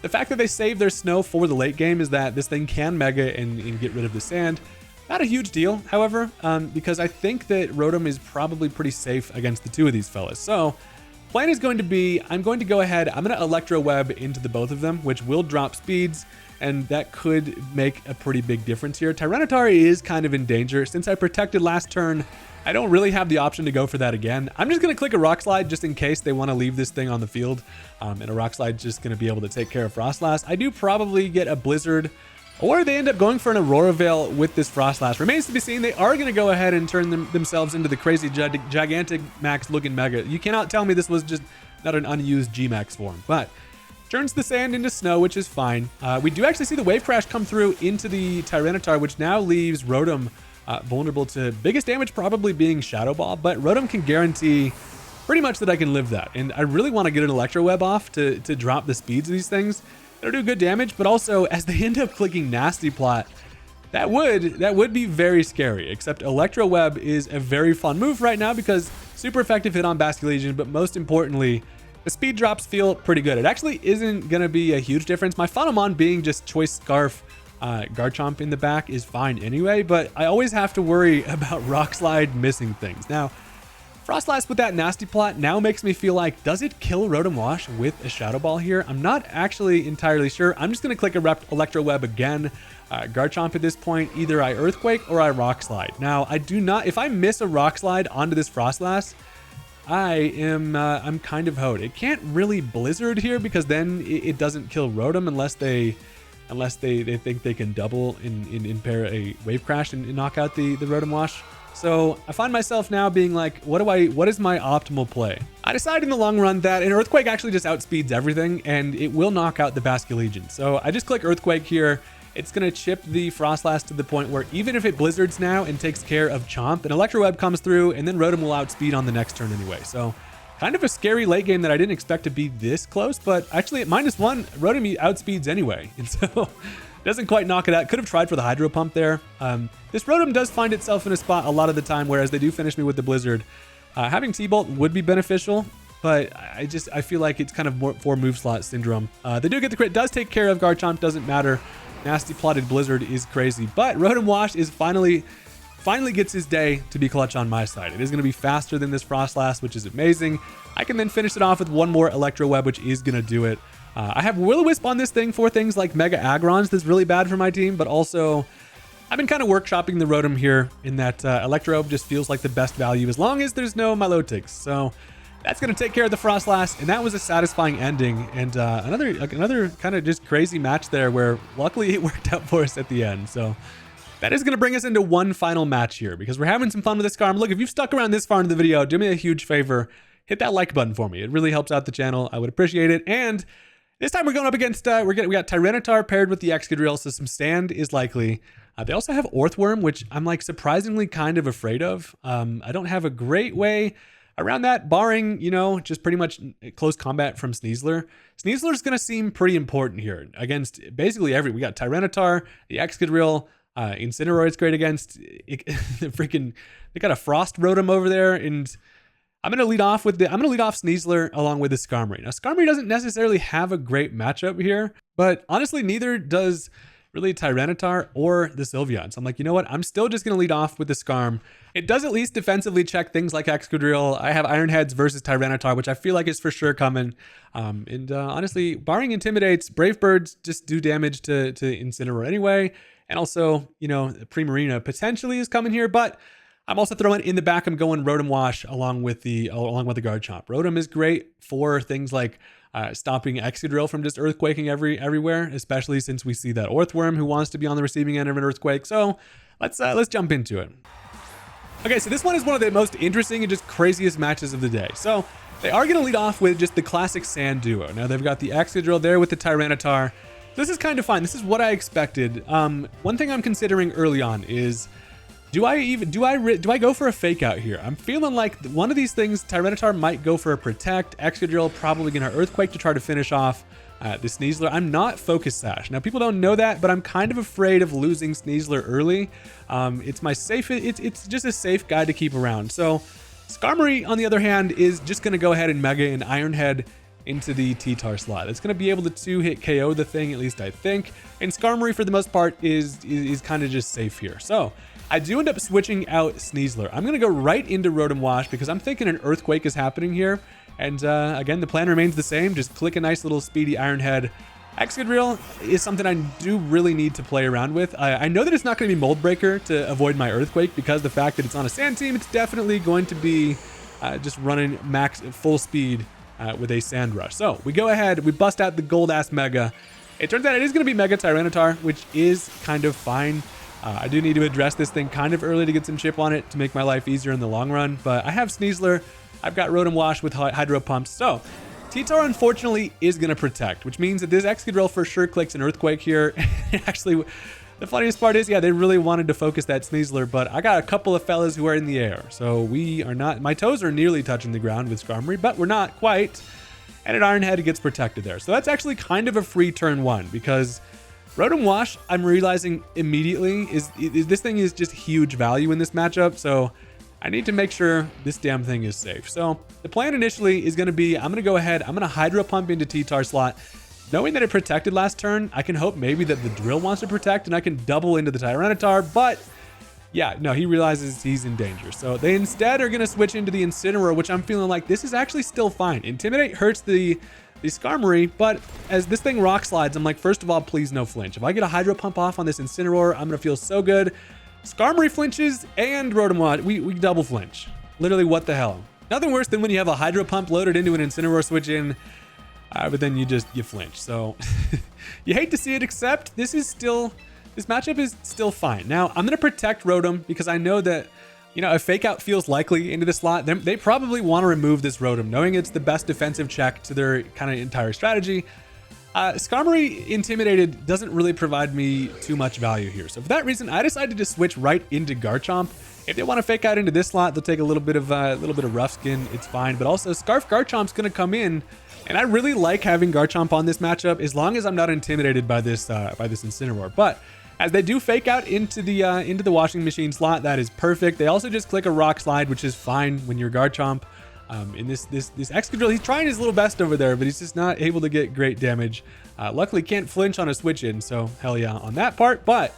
the fact that they save their Snow for the late game is that this thing can Mega and get rid of the Sand. Not a huge deal, however, because I think that Rotom is probably pretty safe against the two of these fellas. So plan is going to be, I'm going to go ahead, I'm going to Electro Web into the both of them, which will drop speeds, and that could make a pretty big difference here. Tyranitar is kind of in danger. Since I protected last turn, I don't really have the option to go for that again. I'm just going to click a Rock Slide just in case they want to leave this thing on the field, and a Rock Slide just going to be able to take care of Frostlass. I do probably get a Blizzard, or they end up going for an Aurora Veil with this Frostlass. Remains to be seen. They are going to go ahead and turn themselves into the crazy gigantic max looking Mega. You cannot tell me this was just not an unused G-Max form, but turns the Sand into Snow, which is fine. We do actually see the Wave Crash come through into the Tyranitar, which now leaves Rotom vulnerable to biggest damage probably being Shadow Ball, but Rotom can guarantee pretty much that I can live that. And I really want to get an Electro Web off to drop the speeds of these things. They'll do good damage, but also as they end up clicking Nasty Plot, that would be very scary, except Electro Web is a very fun move right now because super effective hit on Basculegion, but most importantly, the speed drops feel pretty good. It actually isn't going to be a huge difference. My Phantomon being just Choice Scarf Garchomp in the back is fine anyway, but I always have to worry about Rock Slide missing things. Now, Frostlass with that Nasty Plot now makes me feel like, does it kill Rotom Wash with a Shadow Ball here? I'm not actually entirely sure. I'm just going to click Electro Web again. Garchomp at this point, either I Earthquake or I Rock Slide. Now, I do not, if I miss a Rock Slide onto this Frostlass, I'm kind of hoed. It can't really Blizzard here because then it doesn't kill Rotom unless they think they can double in pair a Wave Crash and knock out the Rotom Wash. So I find myself now being like, what is my optimal play? I decide in the long run that an Earthquake actually just outspeeds everything and it will knock out the Basculegion. So I just click Earthquake here. It's going to chip the Frostlass to the point where even if it Blizzards now and takes care of Chomp, an Electro Web comes through and then Rotom will outspeed on the next turn anyway. So kind of a scary late game that I didn't expect to be this close, but actually at -1, Rotom outspeeds anyway. And so doesn't quite knock it out. Could have tried for the Hydro Pump there. This Rotom does find itself in a spot a lot of the time, whereas they do finish me with the Blizzard. Having T-Bolt would be beneficial, but I feel like it's kind of more for move slot syndrome. They do get the crit, does take care of Garchomp, doesn't matter. Nasty Plotted Blizzard is crazy, but Rotom Wash is finally gets his day to be clutch on my side. It is going to be faster than this Frostlass, which is amazing. I can then finish it off with one more Electro Web, which is going to do it. I have Will-O-Wisp on this thing for things like Mega Agrons. That's really bad for my team, but also I've been kind of workshopping the Rotom here in that Electro just feels like the best value as long as there's no Milotics. So that's going to take care of the Frostlass, and that was a satisfying ending. And another kind of just crazy match there where luckily it worked out for us at the end. So that is going to bring us into one final match here because we're having some fun with this Skarmory. Look, if you've stuck around this far into the video, do me a huge favor. Hit that like button for me. It really helps out the channel. I would appreciate it. And this time we're going up against, we got Tyranitar paired with the Excadrill, so some stand is likely. They also have Orthworm, which I'm like surprisingly kind of afraid of. I don't have a great way around that, barring, you know, just pretty much close combat from Sneasler. Sneasler is going to seem pretty important here against basically we got Tyranitar, the Excadrill, Incineroar's great against they got a Frost Rotom over there, and I'm going to lead off Sneasler along with the Skarmory. Now, Skarmory doesn't necessarily have a great matchup here, but honestly, neither does really Tyranitar or the Sylveon. So I'm like, you know what? I'm still just going to lead off with the Skarm. It does at least defensively check things like Excadrill. I have Iron Heads versus Tyranitar, which I feel like is for sure coming. Honestly, barring Intimidates, Brave Birds just do damage to Incineroar anyway. And also, you know, Primarina potentially is coming here, but I'm also throwing in the back. I'm going Rotom Wash along with the Garchomp. Rotom is great for things like stopping Excadrill from just earthquaking everywhere, especially since we see that Orthworm who wants to be on the receiving end of an earthquake. So let's jump into it. Okay, so this one is one of the most interesting and just craziest matches of the day. So they are going to lead off with just the classic Sand Duo. Now they've got the Excadrill there with the Tyranitar. This is kind of fine. This is what I expected. One thing I'm considering early on is, do I go for a fake out here? I'm feeling like one of these things, Tyranitar might go for a Protect, Excadrill probably gonna Earthquake to try to finish off the Sneasler. I'm not Focus Sash. Now people don't know that, but I'm kind of afraid of losing Sneasler early. It's just a safe guy to keep around. So Skarmory, on the other hand, is just gonna go ahead and Mega and Iron Head into the T-Tar slot. It's going to be able to 2-hit KO the thing, at least I think. And Skarmory, for the most part, is kind of just safe here. So I do end up switching out Sneasler. I'm going to go right into Rotom Wash because I'm thinking an Earthquake is happening here. And again, the plan remains the same. Just click a nice little speedy Iron Head. Excadrill is something I do really need to play around with. I know that it's not going to be Mold Breaker to avoid my Earthquake because the fact that it's on a Sand team, it's definitely going to be just running max full speed with a Sand Rush. So we go ahead, we bust out the gold ass Mega. It turns out it is going to be Mega Tyranitar, which is kind of fine. I do need to address this thing kind of early to get some chip on it to make my life easier in the long run, but I have Sneasler, I've got Rotom Wash with Hydro Pumps, so T-Tar unfortunately is going to Protect, which means that this Excadrill for sure clicks an Earthquake here. Actually, the funniest part is, yeah, they really wanted to focus that Sneasler, but I got a couple of fellas who are in the air. So we are not, my toes are nearly touching the ground with Skarmory, but we're not quite. And an Iron Head gets protected there. So that's actually kind of a free turn one because Rotom Wash, I'm realizing immediately, is this thing is just huge value in this matchup. So I need to make sure this damn thing is safe. So the plan initially is going to be, I'm going to go ahead, I'm going to Hydro Pump into T-Tar slot. Knowing that it protected last turn, I can hope maybe that the Drill wants to protect and I can double into the Tyranitar, but yeah, no, he realizes he's in danger. So they instead are going to switch into the Incineroar, which I'm feeling like this is actually still fine. Intimidate hurts the Skarmory, but as this thing Rock Slides, I'm like, first of all, please no flinch. If I get a Hydro Pump off on this Incineroar, I'm going to feel so good. Skarmory flinches and Rotom Wash, we double flinch. Literally, what the hell? Nothing worse than when you have a Hydro Pump loaded into an Incineroar switch in, but then you flinch. So you hate to see it, except this matchup is still fine. Now I'm going to protect Rotom because I know that, you know, a fake out feels likely into the slot. They probably want to remove this Rotom, knowing it's the best defensive check to their kind of entire strategy. Skarmory Intimidated doesn't really provide me too much value here. So for that reason, I decided to switch right into Garchomp. If they want to fake out into this slot, they'll take a little bit of rough skin. It's fine. But also Scarf Garchomp's going to come in. And I really like having Garchomp on this matchup as long as I'm not intimidated by this Incineroar. But as they do fake out into the washing machine slot, that is perfect. They also just click a Rock Slide, which is fine when you're Garchomp. In this Excadrill, he's trying his little best over there, but he's just not able to get great damage. Luckily, can't flinch on a switch in, so hell yeah on that part. But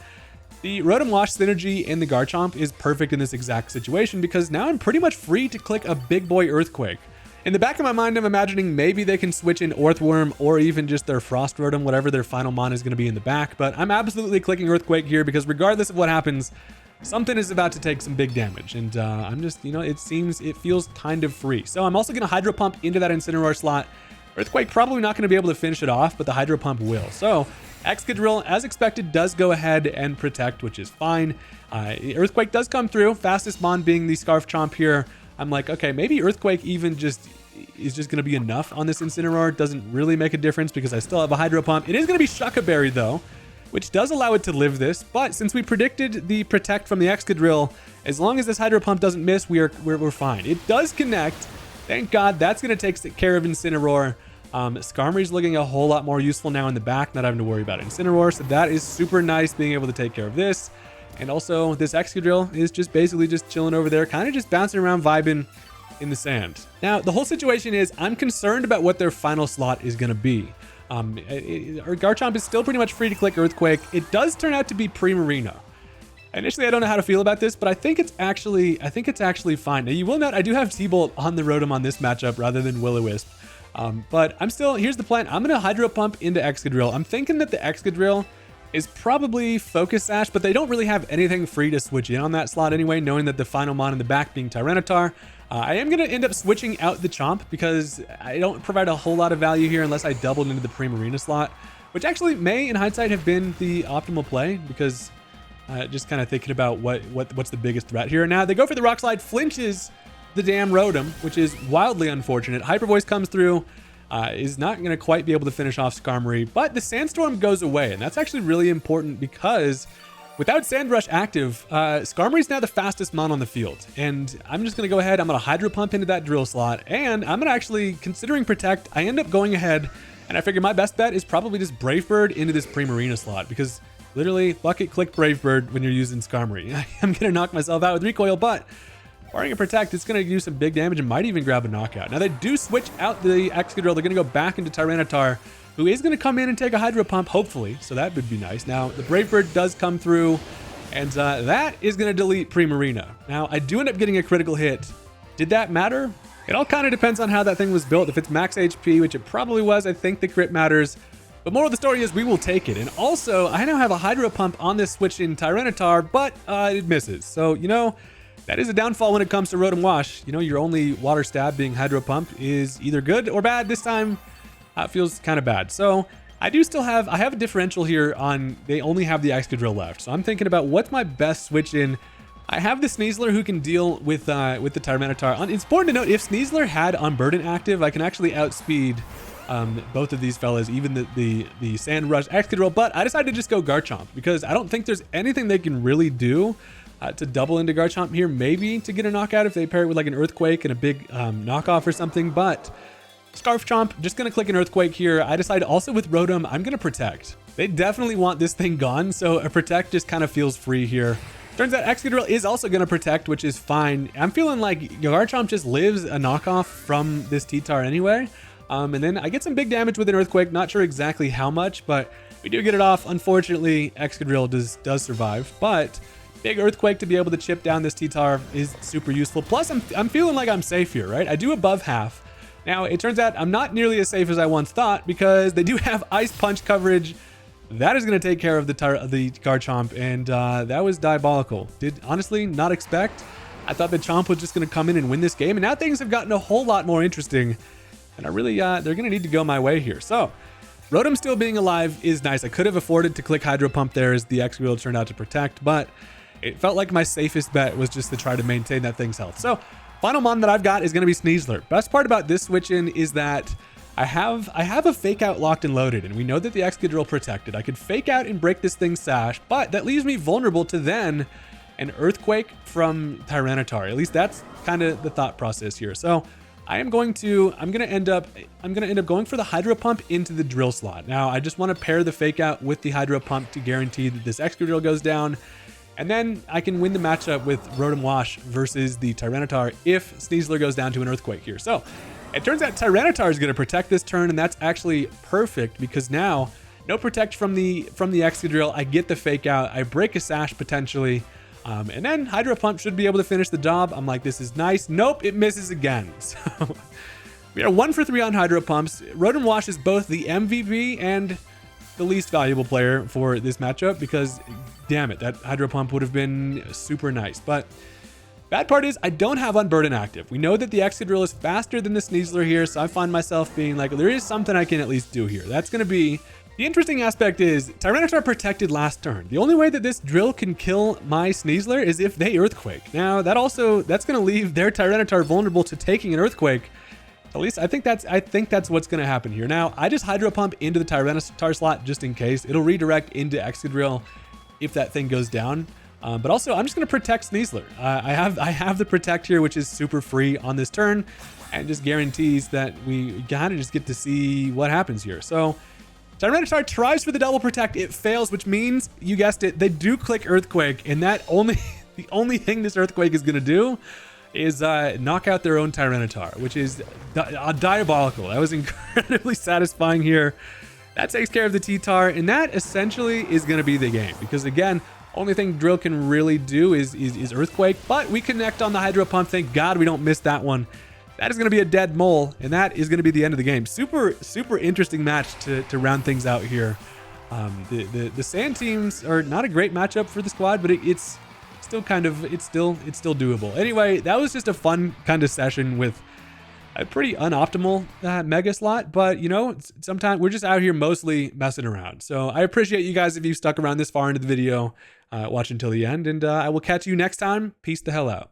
the Rotom Wash synergy in the Garchomp is perfect in this exact situation because now I'm pretty much free to click a big boy Earthquake. In the back of my mind, I'm imagining maybe they can switch in Earthworm or even just their Frost Rotom, whatever their final mon is going to be in the back. But I'm absolutely clicking Earthquake here because regardless of what happens, something is about to take some big damage. And I'm just, it feels kind of free. So I'm also going to Hydro Pump into that Incineroar slot. Earthquake probably not going to be able to finish it off, but the Hydro Pump will. So Excadrill, as expected, does go ahead and protect, which is fine. Earthquake does come through. Fastest mon being the Scarf Chomp here. I'm like, okay, maybe Earthquake even is just going to be enough on this Incineroar. Doesn't really make a difference because I still have a Hydro Pump. It is going to be Shuca Berry, though, which does allow it to live this. But since we predicted the Protect from the Excadrill, as long as this Hydro Pump doesn't miss, we're fine. It does connect. Thank God. That's going to take care of Incineroar. Skarmory's looking a whole lot more useful now in the back, not having to worry about Incineroar. So that is super nice, being able to take care of this. And also, this Excadrill is just basically just chilling over there, kind of just bouncing around, vibing in the sand. Now, the whole situation is I'm concerned about what their final slot is going to be. Our Garchomp is still pretty much free to click Earthquake. It does turn out to be Primarina. Initially, I don't know how to feel about this, but I think it's actually fine. Now, you will note I do have T-Bolt on the Rotom on this matchup rather than Will-O-Wisp. But here's the plan. I'm going to Hydro Pump into Excadrill. I'm thinking that the Excadrill is probably Focus Sash, but they don't really have anything free to switch in on that slot anyway, knowing that the final mon in the back being Tyranitar. I am going to end up switching out the Chomp because I don't provide a whole lot of value here unless I doubled into the Primarina slot, which actually may, in hindsight, have been the optimal play because just kind of thinking about what's the biggest threat here. Now, they go for the Rock Slide, flinches the damn Rotom, which is wildly unfortunate. Hyper Voice comes through. Is not going to quite be able to finish off Skarmory, but the Sandstorm goes away, and that's actually really important because without Sandrush active, Skarmory's now the fastest mon on the field, and I'm just going to go ahead, I'm going to Hydro Pump into that Drill slot, and I'm going to actually, considering Protect, I end up going ahead, and I figure my best bet is probably just Brave Bird into this Primarina slot, because literally, bucket click Brave Bird when you're using Skarmory. I'm going to knock myself out with Recoil, but barring a Protect, it's going to do some big damage and might even grab a knockout. Now, they do switch out the Excadrill. They're going to go back into Tyranitar, who is going to come in and take a Hydro Pump, hopefully. So that would be nice. Now, the Brave Bird does come through, and that is going to delete Primarina. Now, I do end up getting a critical hit. Did that matter? It all kind of depends on how that thing was built. If it's max HP, which it probably was, I think the crit matters. But moral of the story is we will take it. And also, I now have a Hydro Pump on this switch in Tyranitar, but it misses. So, that is a downfall when it comes to Rotom Wash. Your only water stab being Hydro Pump is either good or bad. This time, it feels kind of bad. So I have a differential here on, they only have the Excadrill left. So I'm thinking about what's my best switch in. I have the Sneasler who can deal with the Tyranitar. It's important to note, if Sneasler had Unburden active, I can actually outspeed both of these fellas, even the Sand Rush Excadrill. But I decided to just go Garchomp because I don't think there's anything they can really do to double into Garchomp here, maybe to get a knockout if they pair it with like an Earthquake and a big knockoff or something, but Scarf Chomp, just going to click an Earthquake here. I decided also with Rotom, I'm going to Protect. They definitely want this thing gone, so a Protect just kind of feels free here. Turns out Excadrill is also going to Protect, which is fine. I'm feeling like Garchomp just lives a knockoff from this T-Tar anyway. And then I get some big damage with an Earthquake, not sure exactly how much, but we do get it off. Unfortunately, Excadrill does survive, but big Earthquake to be able to chip down this T-Tar is super useful. Plus, I'm feeling like I'm safe here, right? I do above half. Now, it turns out I'm not nearly as safe as I once thought because they do have Ice Punch coverage. That is going to take care of the Garchomp, and that was diabolical. Did honestly not expect. I thought the Chomp was just going to come in and win this game, and now things have gotten a whole lot more interesting, and they're going to need to go my way here. So, Rotom still being alive is nice. I could have afforded to click Hydro Pump there as the Excadrill turned out to Protect, but it felt like my safest bet was just to try to maintain that thing's health. So, final mon that I've got is going to be Sneasler. Best part about this switch in is that I have a Fake Out locked and loaded, and we know that the Excadrill protected. I could Fake Out and break this thing's sash, but that leaves me vulnerable to then an Earthquake from Tyranitar. At least that's kind of the thought process here. So I'm going to end up going for the Hydro Pump into the Drill slot. Now I just want to pair the Fake Out with the Hydro Pump to guarantee that this Excadrill goes down. And then I can win the matchup with Rotom Wash versus the Tyranitar if Sneasler goes down to an Earthquake here. So it turns out Tyranitar is going to protect this turn, and that's actually perfect because now no protect from the Excadrill. I get the Fake Out. I break a sash potentially. And then Hydro Pump should be able to finish the job. I'm like, this is nice. Nope, it misses again. So We are 1 for 3 on Hydro Pumps. Rotom Wash is both the MVP and the least valuable player for this matchup because, damn it, that Hydro Pump would have been super nice. But bad part is I don't have Unburden active. We know that the Excadrill is faster than the Sneasler here, so I find myself being like, there is something I can at least do here. That's going to be... The interesting aspect is Tyranitar protected last turn. The only way that this drill can kill my Sneasler is if they Earthquake. Now, that's going to leave their Tyranitar vulnerable to taking an Earthquake. At least I think that's what's going to happen here. Now, I just Hydro Pump into the Tyranitar slot just in case. It'll redirect into Excadrill if that thing goes down. But also, I'm just going to protect Sneasler. I have the Protect here, which is super free on this turn, and just guarantees that we kind of just get to see what happens here. So, Tyranitar tries for the double Protect. It fails, which means, you guessed it, they do click Earthquake, and that the only thing this Earthquake is going to do is knock out their own Tyranitar, which is diabolical. That was incredibly satisfying here. That takes care of the T-Tar, and that essentially is going to be the game. Because again, only thing Drill can really do is Earthquake, but we connect on the Hydro Pump. Thank God we don't miss that one. That is going to be a dead mole, and that is going to be the end of the game. Super interesting match to round things out here. The Sand teams are not a great matchup for the squad, but it's still doable. Anyway, that was just a fun kind of session with a pretty unoptimal mega slot, but you know, sometimes we're just out here mostly messing around. So I appreciate you guys if you stuck around this far into the video, watching until the end, and I will catch you next time. Peace the hell out.